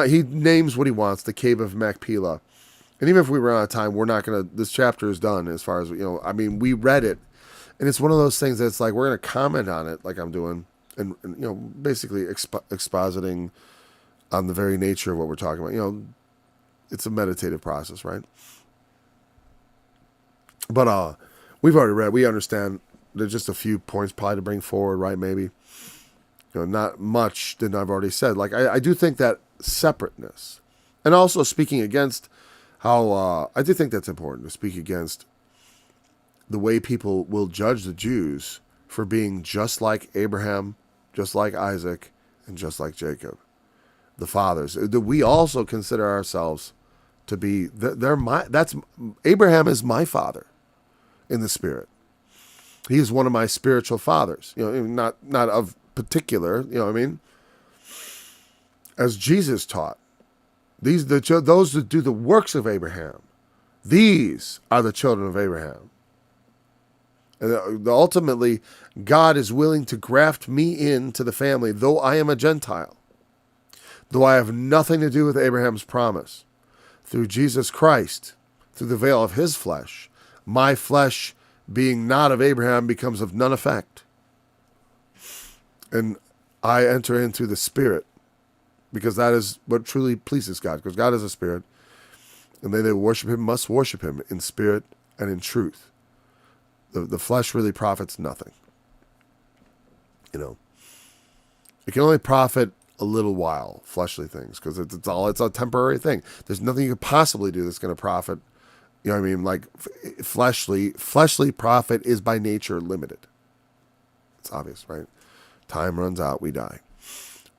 he names what he wants, the cave of Machpelah. And even if we run out of time, we're not going to, this chapter is done as far as, we read it. And it's one of those things that's like, we're going to comment on it like I'm doing. And basically expositing on the very nature of what we're talking about. It's a meditative process, right? But we've already read, we understand there's just a few points probably to bring forward, right? Maybe. Not much than I've already said. Like, I do think that separateness, and also speaking against how, I do think that's important to speak against the way people will judge the Jews for being just like Abraham, just like Isaac, and just like Jacob, the fathers. We also consider ourselves to be, Abraham is my father in the spirit. He is one of my spiritual fathers, not of particular, as Jesus taught. Those that do the works of Abraham, these are the children of Abraham. And ultimately, God is willing to graft me into the family, though I am a Gentile, though I have nothing to do with Abraham's promise. Through Jesus Christ, through the veil of his flesh, my flesh, being not of Abraham, becomes of none effect. And I enter into the Spirit, because that is what truly pleases God, because God is a spirit, and they that worship him must worship him in spirit and in truth. The flesh really profits nothing. It can only profit a little while, fleshly things, because it's a temporary thing. There's nothing you could possibly do that's going to profit. Like fleshly profit is by nature limited. It's obvious, right? Time runs out, we die.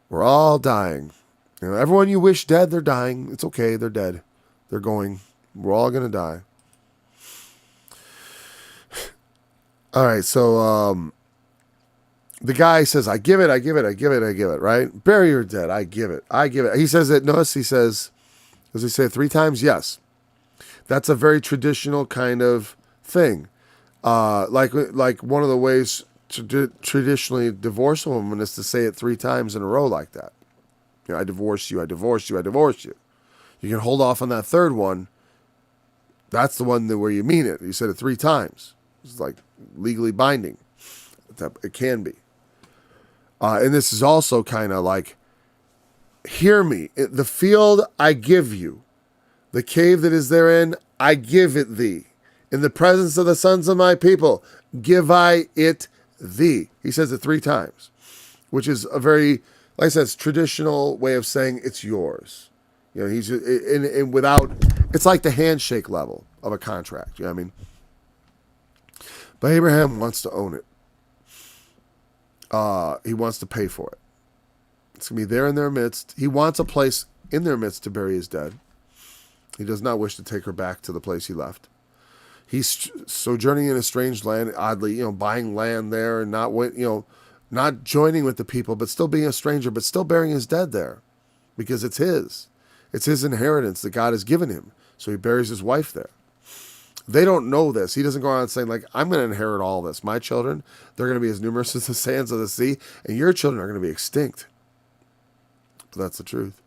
We're all dying. Everyone you wish dead, they're dying. It's okay, they're dead. They're going. We're all going to die. All right, so the guy says, I give it, right? Bury your dead, I give it. He says it, notice he says, does he say it 3 times? Yes. That's a very traditional kind of thing. Like one of the ways to traditionally divorce a woman is to say it 3 times in a row like that. I divorce you, I divorce you, I divorce you. You can hold off on that third one. That's the one where you mean it. You said it 3 times. It's like legally binding. It can be. And this is also kind of like, hear me. The field I give you, the cave that is therein, I give it thee. In the presence of the sons of my people, give I it He says it 3 times, which is a very, like I said, it's traditional way of saying it's yours. You know, he's and without, it's like the handshake level of a contract. You know what I mean? But Abraham wants to own it. He wants to pay for it. It's going to be there in their midst. He wants a place in their midst to bury his dead. He does not wish to take her back to the place he left. He's sojourning in a strange land, oddly, you know, buying land there and not, you know, not joining with the people, but still being a stranger, but still burying his dead there because it's his. It's his inheritance that God has given him. So he buries his wife there. They don't know this. He doesn't go around saying, like, I'm going to inherit all this. My children, they're going to be as numerous as the sands of the sea, and your children are going to be extinct. But that's the truth.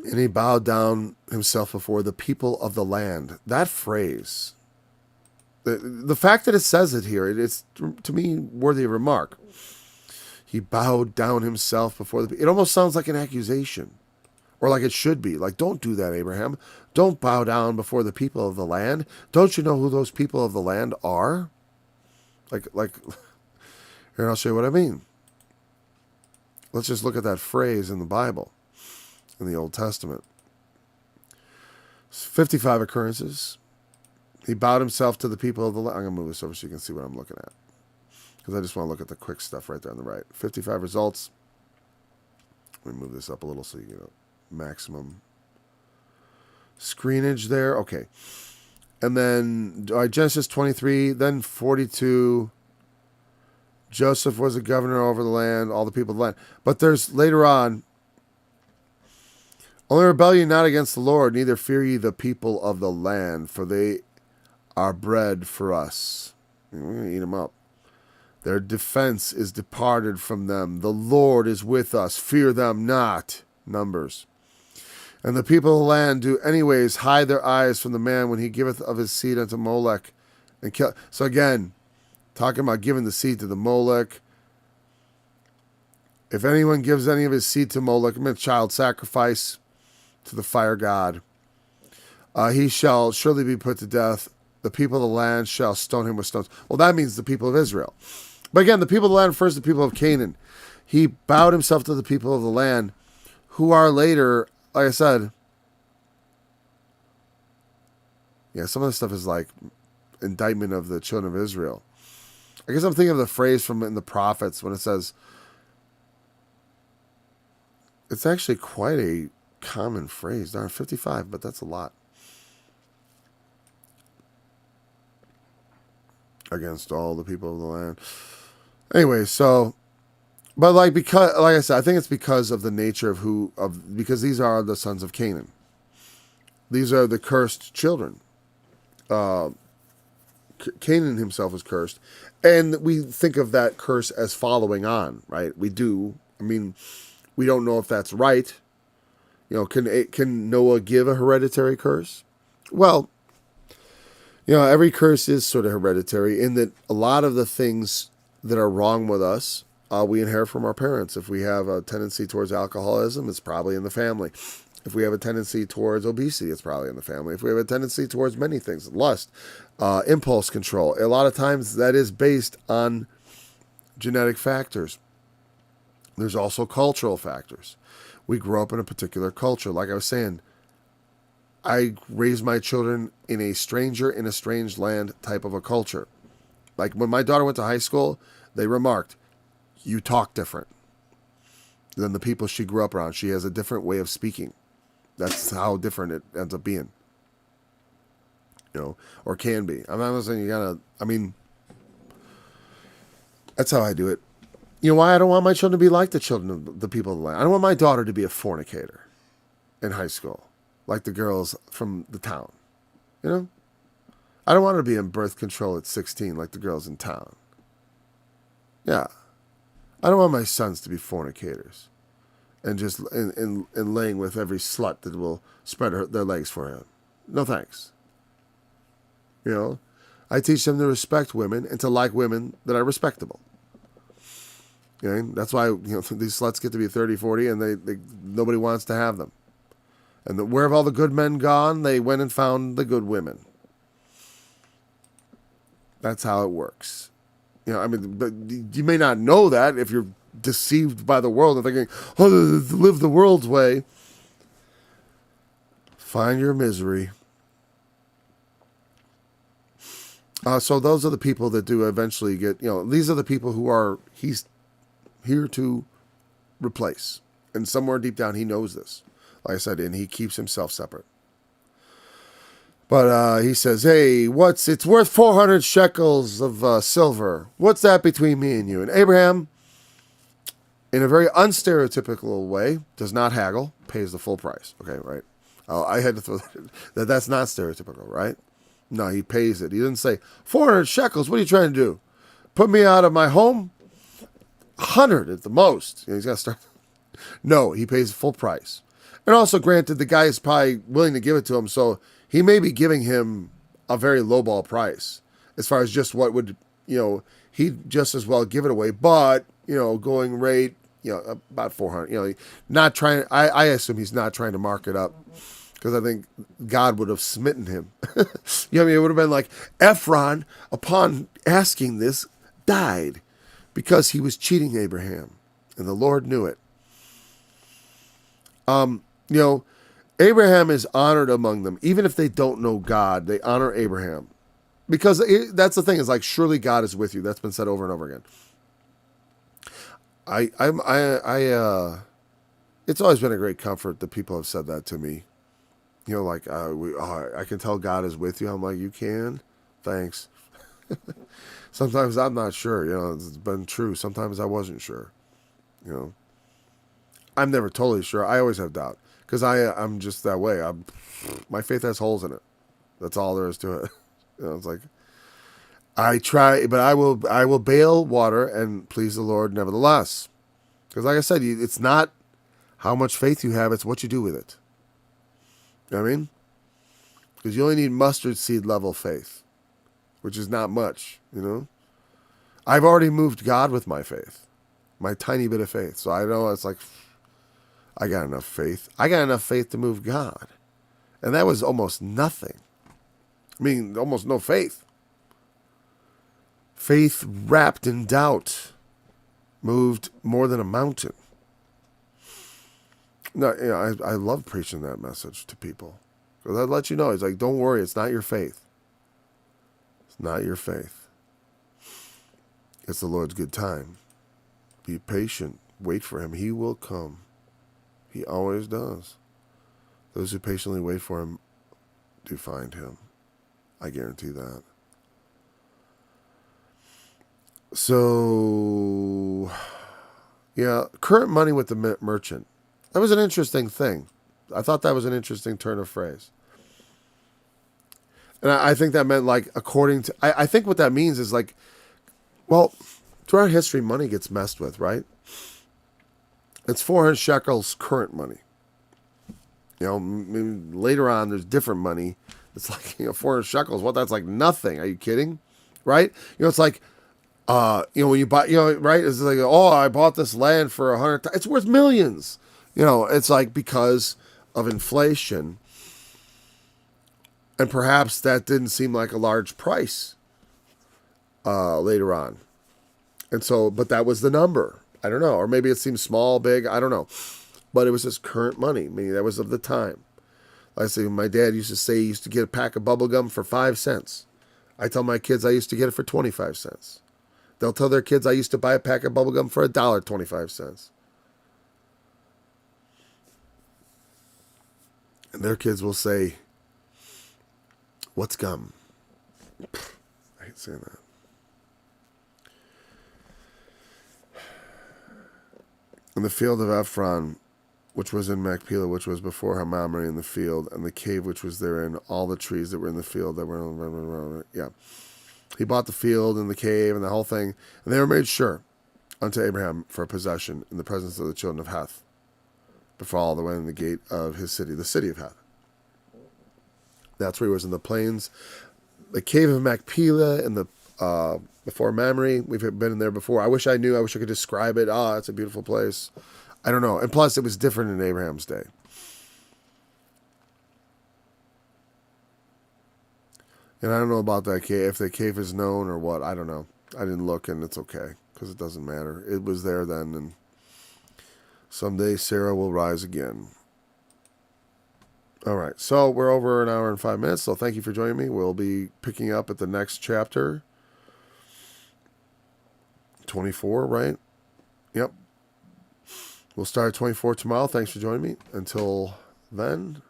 And he bowed down himself before the people of the land. That phrase, the fact that it says it here, it's, to me, worthy of remark. He bowed down himself before the people. It almost sounds like an accusation. Or like it should be. Like, don't do that, Abraham. Don't bow down before the people of the land. Don't you know who those people of the land are? Like, here, I'll show you what I mean. Let's just look at that phrase in the Bible, in the Old Testament. 55 occurrences. He bowed himself to the people of the land. I'm going to move this over so you can see what I'm looking at, because I just want to look at the quick stuff right there on the right. 55 results. Let me move this up a little so you get maximum screenage there. Okay. And then Genesis 23, then 42. Joseph was a governor over the land, all the people of the land. But there's later on, only rebel ye not against the Lord, neither fear ye the people of the land, for they are bread for us. We're going to eat them up. Their defense is departed from them. The Lord is with us. Fear them not. Numbers. And the people of the land do anyways hide their eyes from the man when he giveth of his seed unto Molech. And kill. So again, talking about giving the seed to the Molech. If anyone gives any of his seed to Molech, I mean child sacrifice to the fire god, he shall surely be put to death. The people of the land shall stone him with stones. Well, that means the people of Israel. But again, the people of the land refers to the people of Canaan. He bowed himself to the people of the land, who are later, like I said, yeah, some of this stuff is like indictment of the children of Israel. I guess I'm thinking of the phrase from in the prophets when it says, it's actually quite a common phrase. Darn, 55, but that's a lot. Against all the people of the land. Anyway, so, but because I said, I think it's because of the nature of because these are the sons of Canaan. These are the cursed children. Canaan himself is cursed, and we think of that curse as following on, right? We do. I mean, we don't know if that's right. You know, can Noah give a hereditary curse? Well, you know, every curse is sort of hereditary in that a lot of the things that are wrong with us, we inherit from our parents. If we have a tendency towards alcoholism, it's probably in the family. If we have a tendency towards obesity, it's probably in the family. If we have a tendency towards many things, lust, impulse control, a lot of times that is based on genetic factors. There's also cultural factors. We grow up in a particular culture. Like I was saying, I raised my children in a stranger in a strange land type of a culture. Like when my daughter went to high school, they remarked, you talk different than the people she grew up around. She has a different way of speaking. That's how different it ends up being. You know, or can be. I'm not saying that's how I do it. You know why I don't want my children to be like the children of the people of the land? I don't want my daughter to be a fornicator in high school, like the girls from the town. You know? I don't want her to be in birth control at 16 like the girls in town. Yeah. I don't want my sons to be fornicators and just in laying with every slut that will spread their legs for him. No thanks. You know? I teach them to respect women and to like women that are respectable. You know? That's why these sluts get to be 30, 40 and they nobody wants to have them. And where have all the good men gone? They went and found the good women. That's how it works. I mean, but you may not know that if you're deceived by the world and thinking, oh, live the world's way. Find your misery. So those are the people that do eventually get, these are the people who he's here to replace. And somewhere deep down, he knows this. Like I said, and he keeps himself separate. But he says, hey, it's worth 400 shekels of silver. What's that between me and you? And Abraham, in a very unstereotypical way, does not haggle, pays the full price. Okay, right? I had to throw that in. That's not stereotypical, right? No, he pays it. He didn't say, 400 shekels, what are you trying to do? Put me out of my home? 100 at the most. He's got to start. No, he pays full price. And also, granted, the guy is probably willing to give it to him, so he may be giving him a very lowball price as far as just what would, he'd just as well give it away. But, going rate, about 400. Not trying. I assume he's not trying to mark it up because I think God would have smitten him. It would have been like Ephron, upon asking this, died because he was cheating Abraham, and the Lord knew it. Abraham is honored among them. Even if they don't know God, they honor Abraham. Because that's the thing, is like, surely God is with you. That's been said over and over again. It's always been a great comfort that people have said that to me. I can tell God is with you. I'm like, you can? Thanks. Sometimes I'm not sure. It's been true. Sometimes I wasn't sure. I'm never totally sure. I always have doubt. Because I'm just that way. My faith has holes in it. That's all there is to it. It's like, I try, but I will bail water and please the Lord nevertheless. Because like I said, it's not how much faith you have, it's what you do with it. You know what I mean? Because you only need mustard seed level faith, which is not much, I've already moved God with my faith, my tiny bit of faith. So I know it's like, I got enough faith. I got enough faith to move God. And that was almost nothing. I mean, almost no faith. Faith wrapped in doubt moved more than a mountain. No, I love preaching that message to people. Because I'd let you know, it's like, don't worry, it's not your faith. It's not your faith. It's the Lord's good time. Be patient. Wait for him. He will come. He always does. Those who patiently wait for him do find him. I guarantee that. So, yeah, current money with the merchant. That was an interesting thing. I thought that was an interesting turn of phrase. And I think that meant, like, according to... I think what that means is, like, well, throughout history, money gets messed with, right? It's 400 shekels current money. Maybe later on, there's different money. It's like, 400 shekels. What? That's like nothing. Are you kidding? Right? It's like, when you buy, right? It's like, I bought this land for 100. It's worth millions. It's like because of inflation. And perhaps that didn't seem like a large price later on. And so, but that was the number. I don't know. Or maybe it seems small, big. I don't know. But it was just current money. Meaning that was of the time. Like I say, my dad used to say he used to get a pack of bubble gum for 5 cents. I tell my kids I used to get it for 25 cents. They'll tell their kids I used to buy a pack of bubble gum for $1.25. And their kids will say, what's gum? I hate saying that. In the field of Ephron, which was in Machpelah, which was before Mamre in the field, and the cave which was therein, all the trees that were in the field that were, He bought the field and the cave and the whole thing, and they were made sure unto Abraham for a possession in the presence of the children of Heth, before all the way in the gate of his city, the city of Heth. That's where he was in the plains. The cave of Machpelah and the before Mamre, we've been in there before. I wish I knew. I wish I could describe it. It's a beautiful place. I don't know. And plus, it was different in Abraham's day. And I don't know about that cave, if the cave is known or what. I don't know. I didn't look, and it's okay, because it doesn't matter. It was there then, and someday Sarah will rise again. All right, so we're over an hour and 5 minutes, so thank you for joining me. We'll be picking up at the next chapter. 24, right? Yep. We'll start at 24 tomorrow. Thanks for joining me. Until then.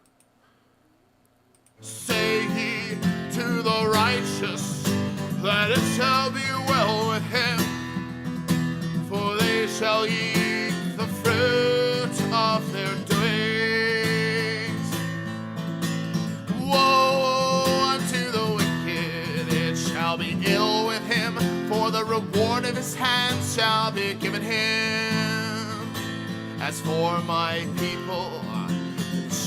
Say ye to the righteous that it shall be well with him, for they shall eat the fruit of their doings. Woe unto the wicked, it shall be ill with him, for the reward of his hands shall be given him. As for my people,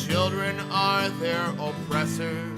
children are their oppressors.